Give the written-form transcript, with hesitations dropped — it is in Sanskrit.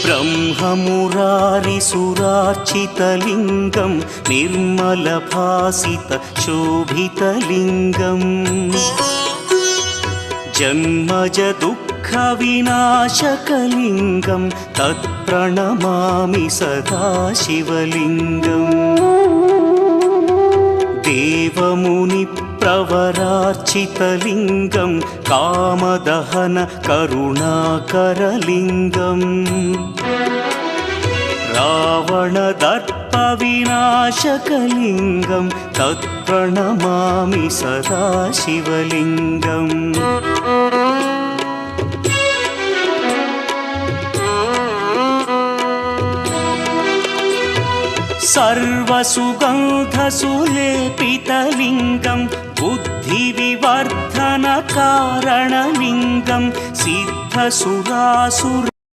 ब्रह्ममुरारिसुरार्चितलिङ्गं निर्मलभासितशोभितलिङ्गम् जन्मज दुःखविनाशकलिङ्गं तत्प्रणमामि सदा शिवलिङ्गम् देवमुनिप्रवरार्चितलिङ्गं कामदहन करुणाकरलिङ्गम् रावणदर्पविनाशकलिङ्गं तत्प्रणमामि सदा शिवलिङ्गम् सर्वसुगन्धसुलेपितलिङ्गं बुद्धिविवर्धनकारणलिङ्गं सिद्धसुरासुर